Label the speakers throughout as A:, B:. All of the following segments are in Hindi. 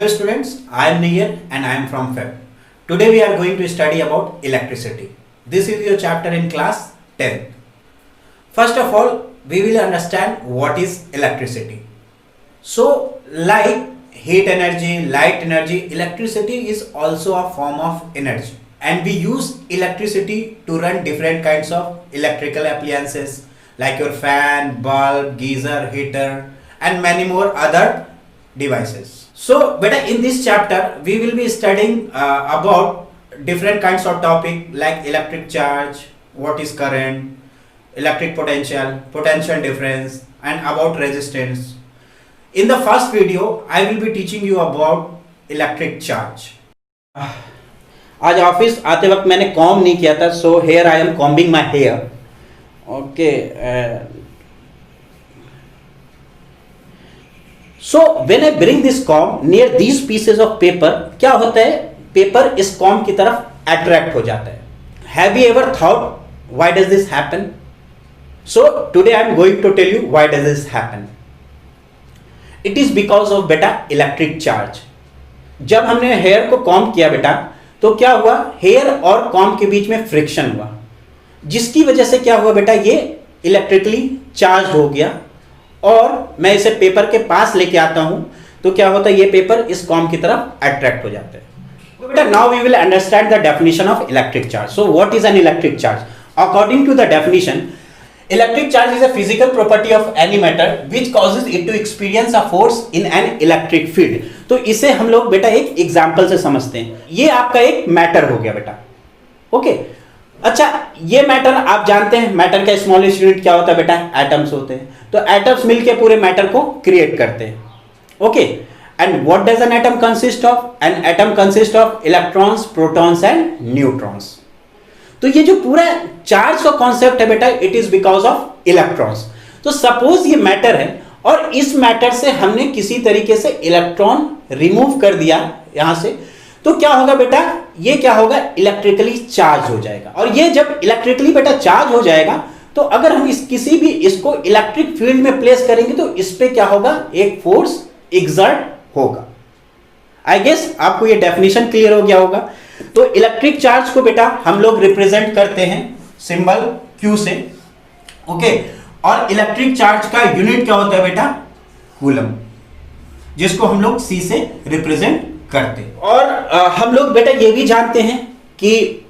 A: Hello students, I am Niyar and I am from FEB. Today we are going to study about electricity. This is your chapter in class 10. First of all, we will understand what is electricity. So, like heat energy, light energy, electricity is also a form of energy. And we use electricity to run different kinds of electrical appliances like your fan, bulb, geyser, heater and many more other devices. So, beta, in this chapter, we will be studying about different kinds of topic like electric charge, what is current, electric potential, potential difference, and about resistance. In the first video, I will be teaching you about electric charge.
B: आज ऑफिस आते वक्त मैंने कॉम्ब नहीं किया था, so hair I am combing my hair. Okay, so when I bring this comb near these pieces of paper, क्या होता है, पेपर इस कॉम्ब की तरफ अट्रैक्ट हो जाता है. Have you ever thought why does this happen? So today I am going to tell you why does this happen. It is because of बेटा इलेक्ट्रिक चार्ज. जब हमने हेयर को कॉम्ब किया बेटा, तो क्या हुआ, हेयर और कॉम्ब के बीच में फ्रिक्शन हुआ, जिसकी वजह से क्या हुआ बेटा, ये इलेक्ट्रिकली चार्ज हो गया. और मैं इसे पेपर के पास लेके आता हूं तो क्या होता है, ये पेपर इस कॉम्ब की तरफ अट्रैक्ट हो जाता है. तो बेटा now we will understand the definition of electric charge. So what is an electric charge? According to the definition, electric charge is a physical property of any matter which causes it to experience a force in an electric field. तो इसे हम लोग बेटा एक एग्जांपल से समझते हैं. ये आपका एक मैटर हो गया बेटा. ओके, अच्छा, ये मैटर आप जानते हैं, मैटर का स्मॉलेस्ट यूनिट क्या होता है बेटा, एटम्स होते हैं. तो एटम्स मिलके पूरे मैटर को क्रिएट करते हैं. Okay, and what does an atom consist of? An atom consist of electrons, protons and neutrons. तो ये जो पूरा चार्ज का कॉन्सेप्ट है बेटा, it is because of electrons. तो सपोज ये मैटर है और इस मैटर से हमने किसी तरीके से इलेक्ट्रॉन रिमूव कर दिया यहां से, तो क्या होगा बेटा, ये क्या होगा, इलेक्ट्रिकली चार्ज हो जाएगा. और ये जब इलेक्ट्रिकली बेटा चार्ज हो जाएगा, तो अगर हम किसी भी इसको इलेक्ट्रिक फील्ड में प्लेस करेंगे तो इस पे क्या होगा, एक फोर्स एग्जर्ट होगा. आई गेस आपको ये डेफिनेशन क्लियर हो गया होगा. तो इलेक्ट्रिक चार्ज को बेटा हम लोग रिप्रेजेंट करते हैं सिंबल Q से. ओके, और इलेक्ट्रिक चार्ज का यूनिट क्या होता है बेटा, कूलम, जिसको हम लोग C से रिप्रेजेंट करते हैं. और हम लोग बेटा ये भी जानते हैं कि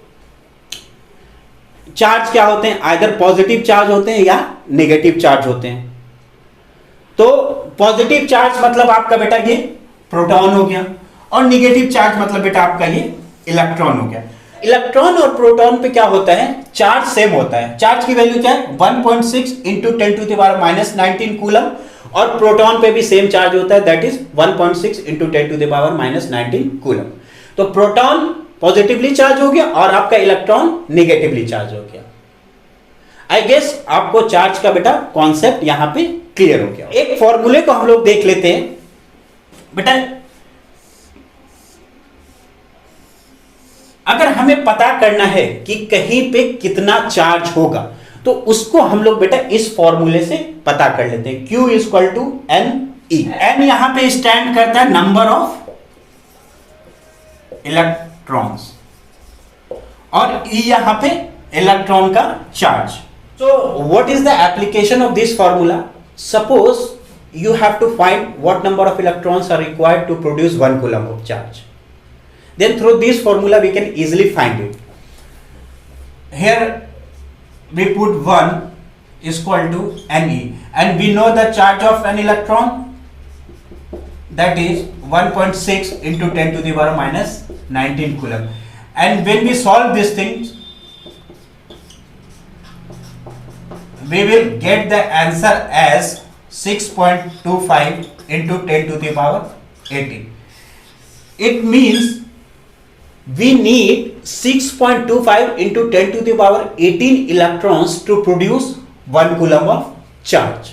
B: चार्ज क्या होते हैं, आइदर पॉजिटिव चार्ज होते हैं या नेगेटिव चार्ज होते हैं. तो पॉजिटिव चार्ज मतलब आपका बेटा ये प्रोटॉन हो गया, और नेगेटिव चार्ज मतलब बेटा आपका ये इलेक्ट्रॉन हो गया. इलेक्ट्रॉन और प्रोटॉन पे क्या होता है, चार्ज सेम होता है. चार्ज की वैल्यू क्या है, 1.6 इंटू 10⁻⁻19 कूलम, और प्रोटॉन पे भी सेम चार्ज होता है, दैट इज 1.6 इंटू 10⁻⁻19 कूलम. तो प्रोटॉन पॉजिटिवली चार्ज हो गया और आपका इलेक्ट्रॉन नेगेटिवली चार्ज हो गया. आई गेस आपको चार्ज का बेटा कॉन्सेप्ट यहां पे क्लियर हो गया. एक फॉर्मूले को हम लोग देख लेते हैं बेटा. अगर हमें पता करना है कि कहीं पे कितना चार्ज होगा, तो उसको हम लोग बेटा इस फॉर्मूले से पता कर लेते हैं. Q equal to n e. N यहां पे स्टैंड करता है नंबर ऑफ इलेक्ट्रॉन्स, और ई यहां पे इलेक्ट्रॉन का charge. So what is the application of this formula? Suppose you have to find what number of electrons are required to produce 1 coulomb of charge. Then through this formula we can easily find it. Here we put 1 is equal to Ne, and we know the charge of an electron, that is 1.6 into 10⁻⁻19 coulomb. And when we solve these things, we will get the answer as 6.25 into 10⁻18. It means we need 6.25 into 10⁻18 electrons to produce 1 coulomb of charge.